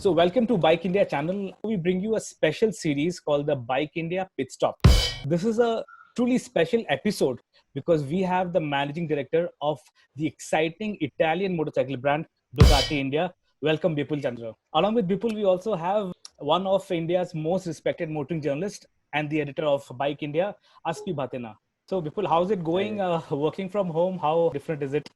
So welcome to Bike India channel. We bring you a special series called the Bike India Pit Stop. This is a truly special episode because we have the managing director of the exciting Italian motorcycle brand Ducati India. Welcome Bipul Chandra. Along with Bipul, we also have one of India's most respected motoring journalists and the editor of Bike India, Aspi Bhatena. So Bipul, how's it going working from home? How different is it?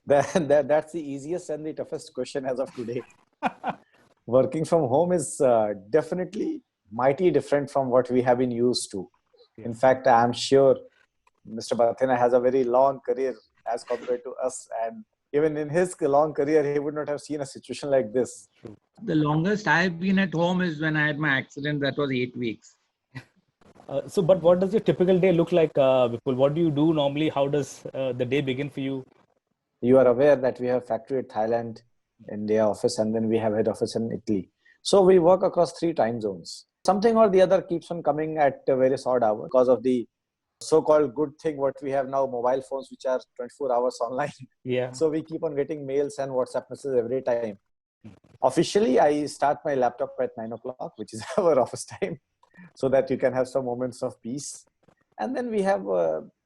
That's the easiest and the toughest question as of today. Working from home is definitely mighty different from what we have been used to. Yes. In fact, I'm sure Mr. Bhathena has a very long career as compared to us, and even in his long career, he would not have seen a situation like this. The longest I've been at home is when I had my accident. That was 8 weeks. But what does your typical day look like, Vipul? What do you do normally? How does the day begin for you? You are aware that we have factory at Thailand, India office, and then we have head office in Italy. So we work across 3 time zones. Something or the other keeps on coming at various odd hours because of the so-called good thing what we have now, mobile phones which are 24 hours online. Yeah. So we keep on getting mails and WhatsApp messages every time. Officially, I start my laptop at 9 o'clock, which is our office time, so that you can have some moments of peace. And then we have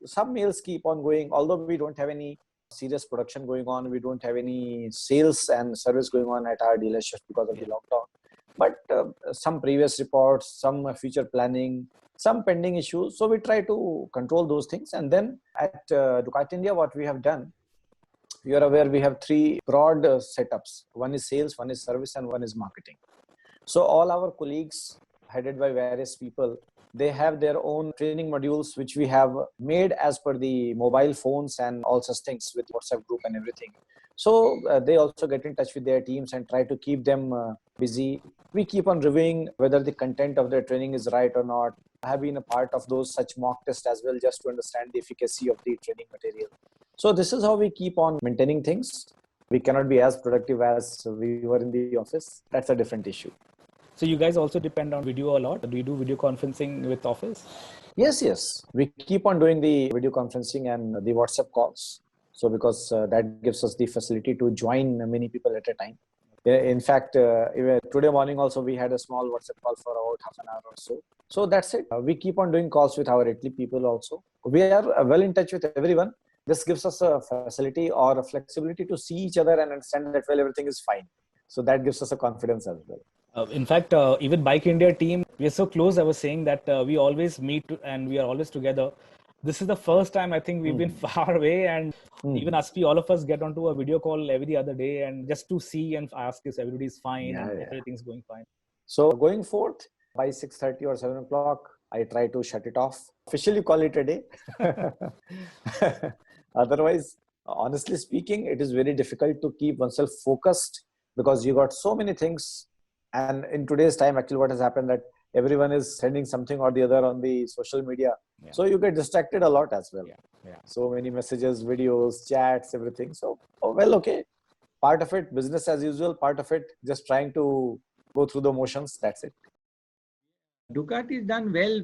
some mails keep on going, although we don't have any serious production going on. We don't have any sales and service going on at our dealership because of the lockdown. But some previous reports, some future planning, some pending issues. So we try to control those things. And then at Ducati India, what we have done, you are aware we have 3 broad setups. One is sales, one is service, and one is marketing. So all our colleagues, headed by various people, they have their own training modules, which we have made as per the mobile phones and all such things with WhatsApp group and everything. So they also get in touch with their teams and try to keep them busy. We keep on reviewing whether the content of their training is right or not. I have been a part of those such mock tests as well, just to understand the efficacy of the training material. So this is how we keep on maintaining things. We cannot be as productive as we were in the office. That's a different issue. So you guys also depend on video a lot? Do you do video conferencing with office? Yes. We keep on doing the video conferencing and the WhatsApp calls. So because that gives us the facility to join many people at a time. In fact, even today morning also we had a small WhatsApp call for about half an hour or so. So that's it. We keep on doing calls with our Italy people also. We are well in touch with everyone. This gives us a facility or a flexibility to see each other and understand that, well, everything is fine. So that gives us a confidence as well. In fact, even Bike India team, we are so close. I was saying that we always meet and we are always together. This is the first time I think we've been far away, and even Aspi, all of us get onto a video call every other day and just to see and ask if everybody's fine and everything's going fine. So going forth by 6:30 or 7 o'clock, I try to shut it off. Officially call it a day. Otherwise, honestly speaking, it is very difficult to keep oneself focused because you got so many things. And in today's time, actually what has happened that everyone is sending something or the other on the social media. Yeah. So you get distracted a lot as well. Yeah. So many messages, videos, chats, everything. So, okay. Part of it, business as usual. Part of it, just trying to go through the motions. That's it. Ducati has done well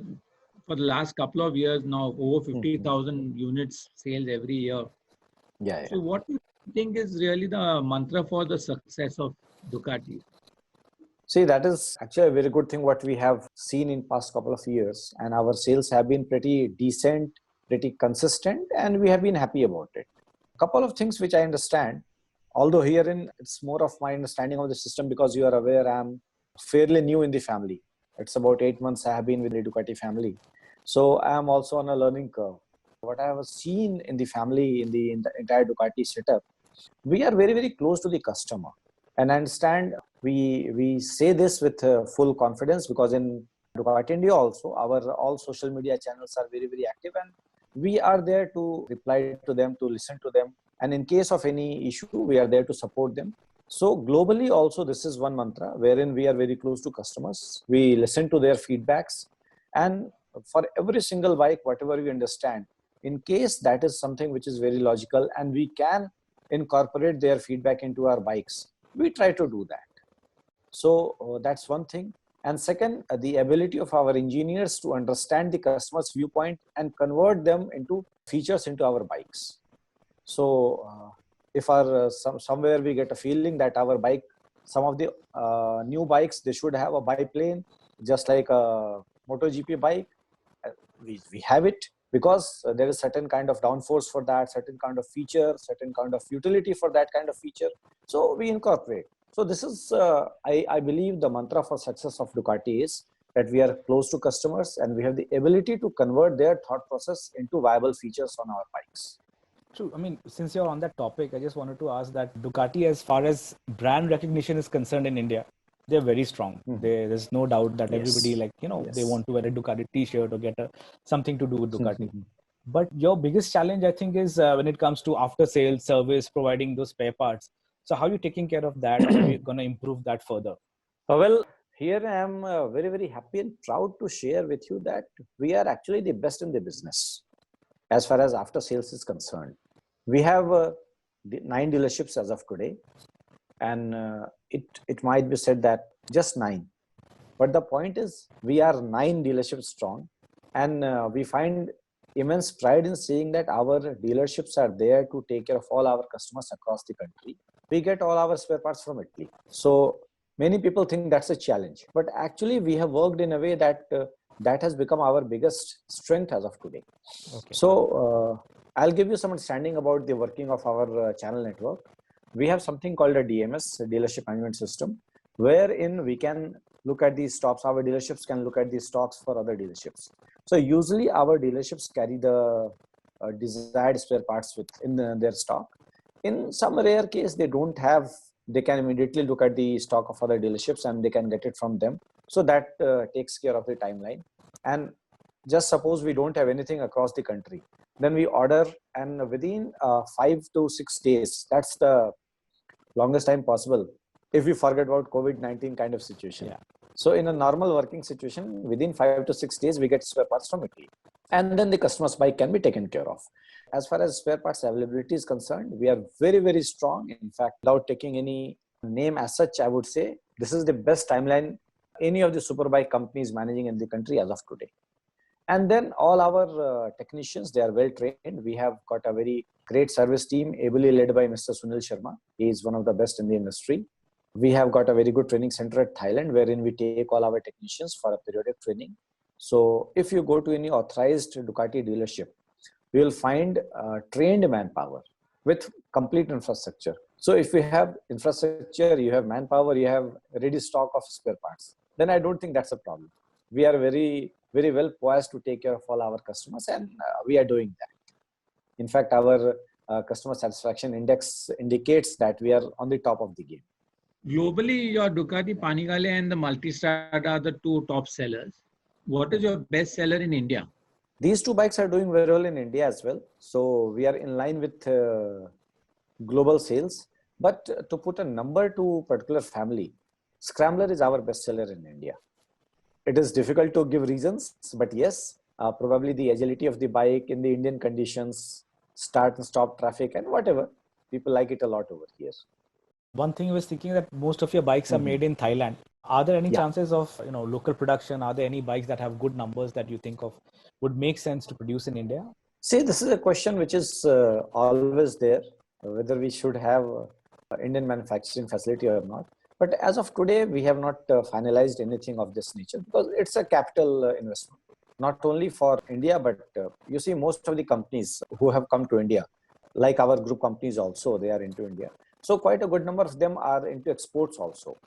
for the last couple of years now. Over 50,000 units sales every year. Yeah. So what do you think is really the mantra for the success of Ducati? See, that is actually a very good thing what we have seen in past couple of years, and our sales have been pretty decent, pretty consistent, and we have been happy about it. A couple of things which I understand, although herein it's more of my understanding of the system because you are aware I'm fairly new in the family. It's about 8 months I have been with the Ducati family. So I am also on a learning curve. What I have seen in the family, in the entire Ducati setup, we are very, very close to the customer. And I understand we say this with full confidence because in Ducati India also, our all social media channels are very, very active and we are there to reply to them, to listen to them. And in case of any issue, we are there to support them. So globally also, this is one mantra wherein we are very close to customers. We listen to their feedbacks. And for every single bike, whatever we understand, in case that is something which is very logical and we can incorporate their feedback into our bikes, we try to do that. So that's one thing. And second, the ability of our engineers to understand the customer's viewpoint and convert them into features into our bikes. So if our somewhere we get a feeling that our bike some of the new bikes, they should have a biplane, just like a MotoGP bike. We have it because there is certain kind of downforce for that, certain kind of feature, certain kind of utility for that kind of feature. So we incorporate. So this is, I believe, the mantra for success of Ducati is that we are close to customers and we have the ability to convert their thought process into viable features on our bikes. True. I mean, since you're on that topic, I just wanted to ask that Ducati, as far as brand recognition is concerned in India, they're very strong. There's no doubt that everybody, they want to wear a Ducati t-shirt or get something to do with Ducati. But your biggest challenge, I think, is when it comes to after sales service, providing those spare parts. So how are you taking care of that? How are you going to improve that further? Well, here I am very, very happy and proud to share with you that we are actually the best in the business as far as after sales is concerned. We have 9 dealerships as of today, and it might be said that just 9. But the point is, we are 9 dealerships strong, and we find immense pride in saying that our dealerships are there to take care of all our customers across the country. We get all our spare parts from Italy. So many people think that's a challenge, but actually we have worked in a way that that has become our biggest strength as of today. Okay. So I'll give you some understanding about the working of our channel network. We have something called a DMS, a dealership management system, wherein we can look at these stocks. Our dealerships can look at these stocks for other dealerships. So usually our dealerships carry the desired spare parts in their stock. In some rare case, they don't have, they can immediately look at the stock of other dealerships and they can get it from them. So that takes care of the timeline. And just suppose we don't have anything across the country, then we order, and within 5 to 6 days, that's the longest time possible if we forget about COVID-19 kind of situation. Yeah. So in a normal working situation, within 5 to 6 days, we get spare parts from Italy. And then the customer's bike can be taken care of. As far as spare parts availability is concerned, we are very, very strong. In fact, without taking any name as such, I would say this is the best timeline any of the superbike companies managing in the country as of today. And then all our technicians, they are well trained. We have got a very great service team, ably led by Mr. Sunil Sharma. He is one of the best in the industry. We have got a very good training center at Thailand, wherein we take all our technicians for a periodic training. So if you go to any authorized Ducati dealership, you will find trained manpower with complete infrastructure. So if you have infrastructure, you have manpower, you have ready stock of spare parts, then I don't think that's a problem. We are very, very well poised to take care of all our customers, and we are doing that. In fact, our customer satisfaction index indicates that we are on the top of the game. Globally, your Ducati Panigale and the Multistrada are the 2 top sellers. What is your best seller in India? These 2 bikes are doing very well in India as well. So we are in line with global sales. But to put a number to particular family, Scrambler is our best seller in India. It is difficult to give reasons, but yes, probably the agility of the bike in the Indian conditions, start and stop traffic and whatever, people like it a lot over here. One thing I was thinking that most of your bikes are made in Thailand. Are there any chances of local production? Are there any bikes that have good numbers that you think of would make sense to produce in India? See, this is a question which is always there, whether we should have Indian manufacturing facility or not. But as of today, we have not finalized anything of this nature because it's a capital investment, not only for India, but you see most of the companies who have come to India, like our group companies also, they are into India. So quite a good number of them are into exports also.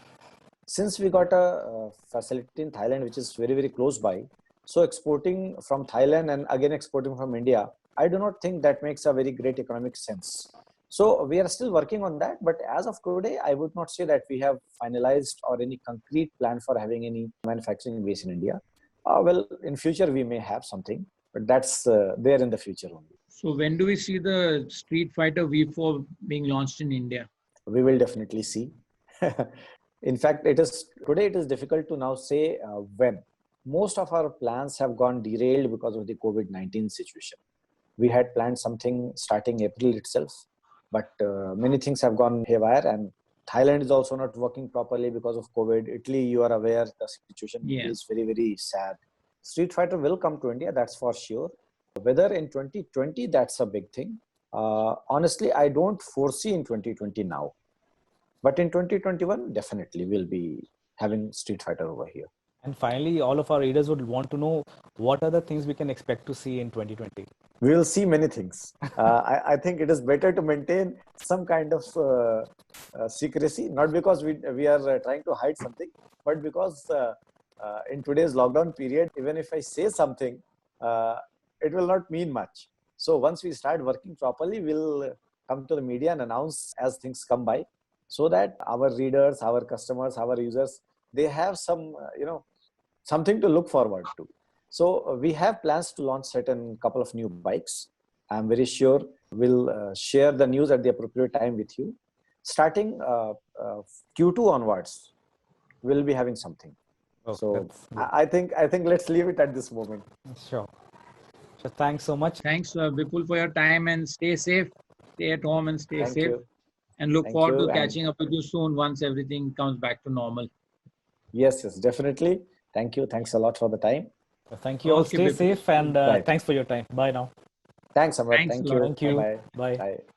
Since we got a facility in Thailand, which is very, very close by, so exporting from Thailand and again exporting from India, I do not think that makes a very great economic sense. So we are still working on that. But as of today, I would not say that we have finalized or any concrete plan for having any manufacturing base in India. Well, in future, we may have something, but that's there in the future only. So when do we see the Street Fighter V4 being launched in India? We will definitely see. In fact, today it is difficult to now say when. Most of our plans have gone derailed because of the COVID-19 situation. We had planned something starting April itself, but many things have gone haywire, and Thailand is also not working properly because of COVID. Italy, you are aware, the situation is very, very sad. Street Fighter will come to India, that's for sure. Whether in 2020, that's a big thing. Honestly, I don't foresee in 2020 now. But in 2021, definitely we'll be having Street Fighter over here. And finally, all of our readers would want to know what are the things we can expect to see in 2020. We will see many things. I think it is better to maintain some kind of secrecy, not because we are trying to hide something, but because in today's lockdown period, even if I say something, it will not mean much. So once we start working properly, we'll come to the media and announce as things come by, so that our readers, our customers, our users, they have some, something to look forward to. So we have plans to launch certain couple of new bikes. I'm very sure we'll share the news at the appropriate time with you. Starting Q2 onwards, we'll be having something. Oh, So that's good. I think let's leave it at this moment. Sure. So thanks so much. Thanks, Vipul, for your time, and stay safe. Stay at home and stay Thank safe. you. And look Thank forward you. to And catching up with you soon once everything comes back to normal. yes, definitely. Thank you. Thanks a lot for the time. Thank you all. Okay, Stay Vipul. safe and Right. thanks for your time. Bye now. Thanks, Amar. Thanks a Thank lot. you. Thank you. Bye-bye. Bye. Bye.